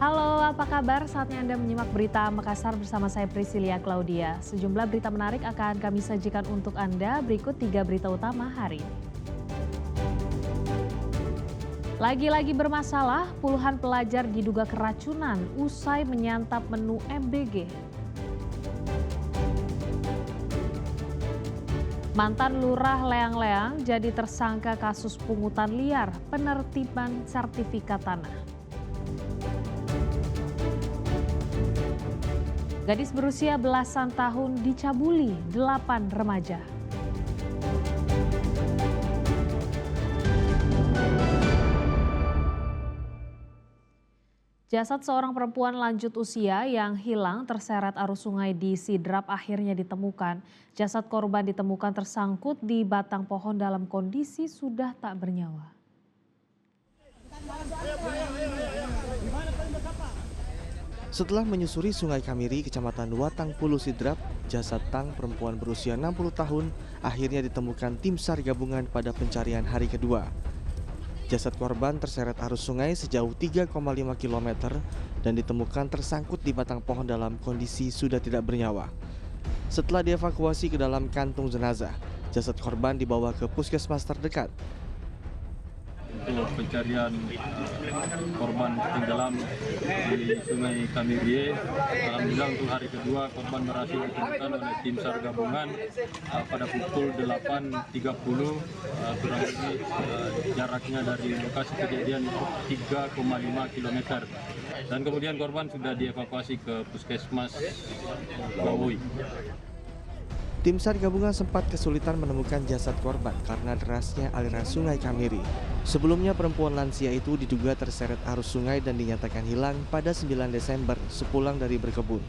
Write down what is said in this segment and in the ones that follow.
Halo, apa kabar? Saatnya Anda menyimak berita Makassar bersama saya Priscilia Claudia. Sejumlah berita menarik akan kami sajikan untuk Anda. Berikut 3 berita utama hari ini. Lagi-lagi bermasalah, puluhan pelajar diduga keracunan usai menyantap menu MBG. Mantan lurah Leang-Leang jadi tersangka kasus pungutan liar, penertiban sertifikat tanah. Gadis berusia belasan tahun dicabuli 8 remaja. Jasad seorang perempuan lanjut usia yang hilang terseret arus sungai di Sidrap akhirnya ditemukan. Jasad korban ditemukan tersangkut di batang pohon dalam kondisi sudah tak bernyawa. Setelah menyusuri Sungai Kamiri, Kecamatan Watang Pulu Sidrap, jasad Tang perempuan berusia 60 tahun akhirnya ditemukan tim SAR gabungan pada pencarian hari kedua. Jasad korban terseret arus sungai sejauh 3,5 km dan ditemukan tersangkut di batang pohon dalam kondisi sudah tidak bernyawa. Setelah dievakuasi ke dalam kantung jenazah, jasad korban dibawa ke puskesmas terdekat. Untuk pencarian korban tenggelam di Sungai Kamirie, alhamdulillah untuk hari kedua korban berhasil ditemukan oleh tim SAR gabungan pada pukul 8.30, kurang lebih jaraknya dari lokasi kejadian 3,5 km. Dan kemudian korban sudah dievakuasi ke puskesmas Bawui. Tim SAR gabungan sempat kesulitan menemukan jasad korban karena derasnya aliran Sungai Kamiri. Sebelumnya perempuan lansia itu diduga terseret arus sungai dan dinyatakan hilang pada 9 Desember sepulang dari berkebun.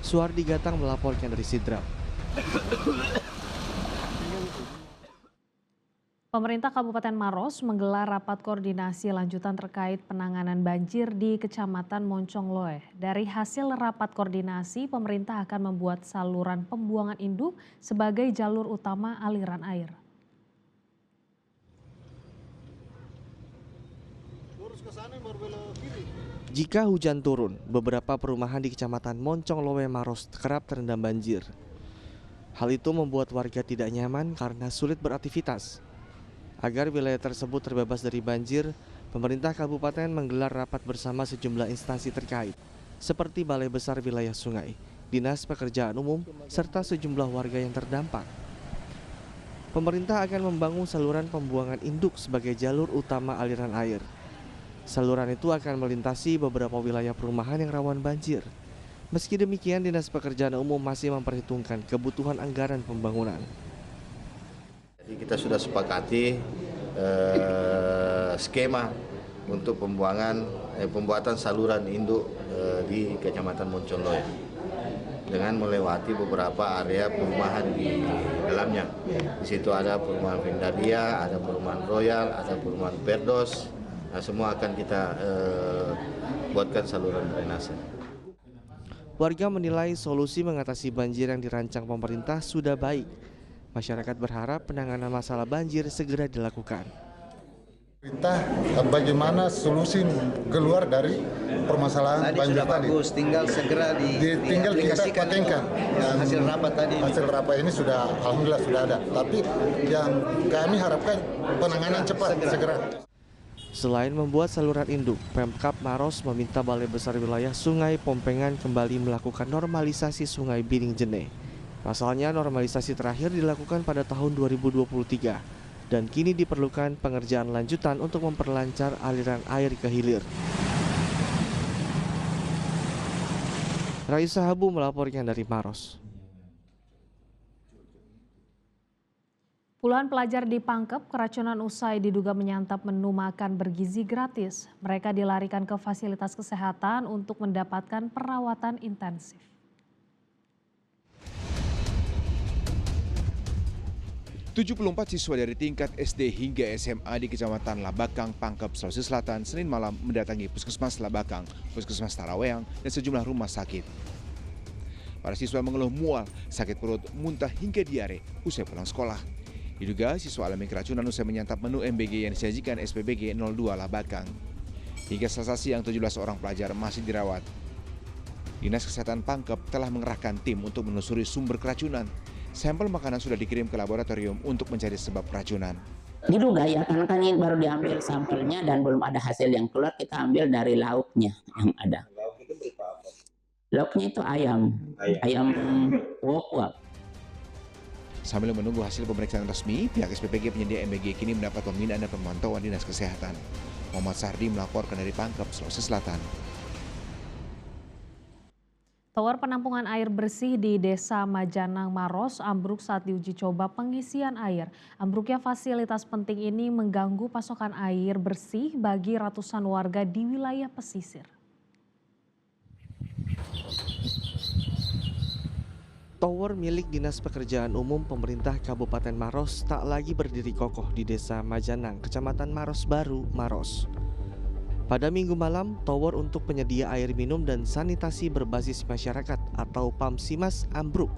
Suardi Gatang melaporkan dari Sidrap. Pemerintah Kabupaten Maros menggelar rapat koordinasi lanjutan terkait penanganan banjir di Kecamatan Moncongloe. Dari hasil rapat koordinasi, pemerintah akan membuat saluran pembuangan induk sebagai jalur utama aliran air. Jika hujan turun, beberapa perumahan di Kecamatan Moncongloe Maros kerap terendam banjir. Hal itu membuat warga tidak nyaman karena sulit beraktivitas. Agar wilayah tersebut terbebas dari banjir, pemerintah kabupaten menggelar rapat bersama sejumlah instansi terkait, seperti Balai Besar Wilayah Sungai, Dinas Pekerjaan Umum, serta sejumlah warga yang terdampak. Pemerintah akan membangun saluran pembuangan induk sebagai jalur utama aliran air. Saluran itu akan melintasi beberapa wilayah perumahan yang rawan banjir. Meski demikian, Dinas Pekerjaan Umum masih memperhitungkan kebutuhan anggaran pembangunan. Jadi kita sudah sepakati skema untuk pembuatan saluran induk di Kecamatan Moncongloe dengan melewati beberapa area perumahan di dalamnya. Di situ ada perumahan Vindadia, ada perumahan Royal, ada perumahan Perdos. Nah, semua akan kita buatkan saluran drainase. Warga menilai solusi mengatasi banjir yang dirancang pemerintah sudah baik. Masyarakat berharap penanganan masalah banjir segera dilakukan. Pemerintah bagaimana solusi keluar dari permasalahan banjir tadi. Bagus, tinggal segera tinggal kita patenkan. Hasil rapat tadi. Hasil rapat ini sudah alhamdulillah sudah ada. Tapi yang kami harapkan penanganan cepat segera. Selain membuat saluran induk, Pemkab Maros meminta Balai Besar Wilayah Sungai Pompengan kembali melakukan normalisasi Sungai Biring Jene. Pasalnya normalisasi terakhir dilakukan pada tahun 2023 dan kini diperlukan pengerjaan lanjutan untuk memperlancar aliran air ke hilir. Raisa Habu melaporkan dari Maros. Puluhan pelajar ditangkap keracunan usai diduga menyantap menu makan bergizi gratis. Mereka dilarikan ke fasilitas kesehatan untuk mendapatkan perawatan intensif. 74 siswa dari tingkat SD hingga SMA di Kecamatan Labakang, Pangkep, Sulawesi Selatan, Senin malam mendatangi Puskesmas Labakang, Puskesmas Taraweang, dan sejumlah rumah sakit. Para siswa mengeluh mual, sakit perut, muntah hingga diare usai pulang sekolah. Diduga siswa alami keracunan usai menyantap menu MBG yang disajikan SPBG 02 Labakang. Hingga Selasa siang 17 orang pelajar masih dirawat. Dinas Kesehatan Pangkep telah mengerahkan tim untuk menelusuri sumber keracunan. Sampel makanan sudah dikirim ke laboratorium untuk mencari sebab keracunan. Diduga ya, karena kan ini baru diambil sampelnya dan belum ada hasil yang keluar, kita ambil dari lauknya yang ada. Lauknya itu ayam wok-wok. Sambil menunggu hasil pemeriksaan resmi, pihak SPPG penyedia MBG kini mendapat pembinaan dan pemantauan Dinas Kesehatan. Muhammad Sardi melaporkan dari Pangkep, Sulawesi Selatan. Tower penampungan air bersih di Desa Majanang, Maros ambruk saat diuji coba pengisian air. Ambruknya fasilitas penting ini mengganggu pasokan air bersih bagi ratusan warga di wilayah pesisir. Tower milik Dinas Pekerjaan Umum Pemerintah Kabupaten Maros tak lagi berdiri kokoh di Desa Majanang, Kecamatan Maros Baru, Maros. Pada Minggu malam, tower untuk penyedia air minum dan sanitasi berbasis masyarakat atau PAMSIMAS ambruk.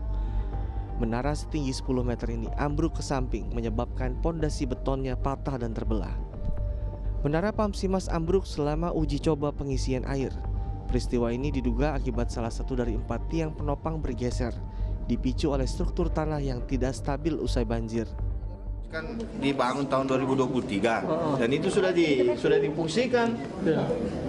Menara setinggi 10 meter ini ambruk ke samping menyebabkan pondasi betonnya patah dan terbelah. Menara PAMSIMAS ambruk selama uji coba pengisian air. Peristiwa ini diduga akibat salah satu dari 4 tiang penopang bergeser, dipicu oleh struktur tanah yang tidak stabil usai banjir. Kan dibangun tahun 2023 dan itu sudah difungsikan.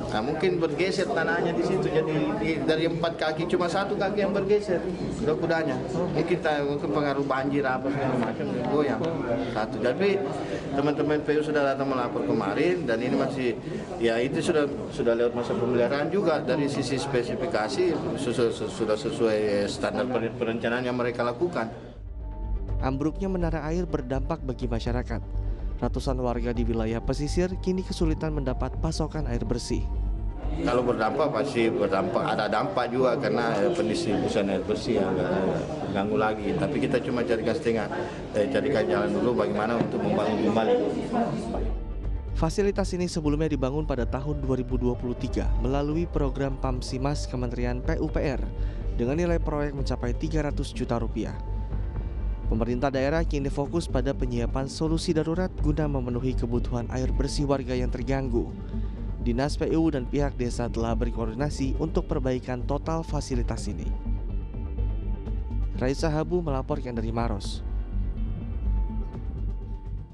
Nah, mungkin bergeser tanahnya di situ, jadi dari 4 kaki cuma 1 kaki yang bergeser kudanya. Mungkin pengaruh banjir apa segala macam goyang satu. Tapi teman-teman PU sudah datang melapor kemarin dan ini masih ya itu sudah lewat masa pemeliharaan juga. Dari sisi spesifikasi sudah sesuai standar perencanaan yang mereka lakukan. Ambruknya menara air berdampak bagi masyarakat. Ratusan warga di wilayah pesisir kini kesulitan mendapat pasokan air bersih. Kalau berdampak pasti ada dampak juga karena pendistribusian air bersih yang ganggu lagi. Tapi kita cuma carikan jalan dulu bagaimana untuk membangun kembali. Fasilitas ini sebelumnya dibangun pada tahun 2023 melalui program PAMSIMAS Kementerian PUPR dengan nilai proyek mencapai 300 juta rupiah. Pemerintah daerah kini fokus pada penyiapan solusi darurat guna memenuhi kebutuhan air bersih warga yang terganggu. Dinas PU dan pihak desa telah berkoordinasi untuk perbaikan total fasilitas ini. Raisa Habu melaporkan dari Maros.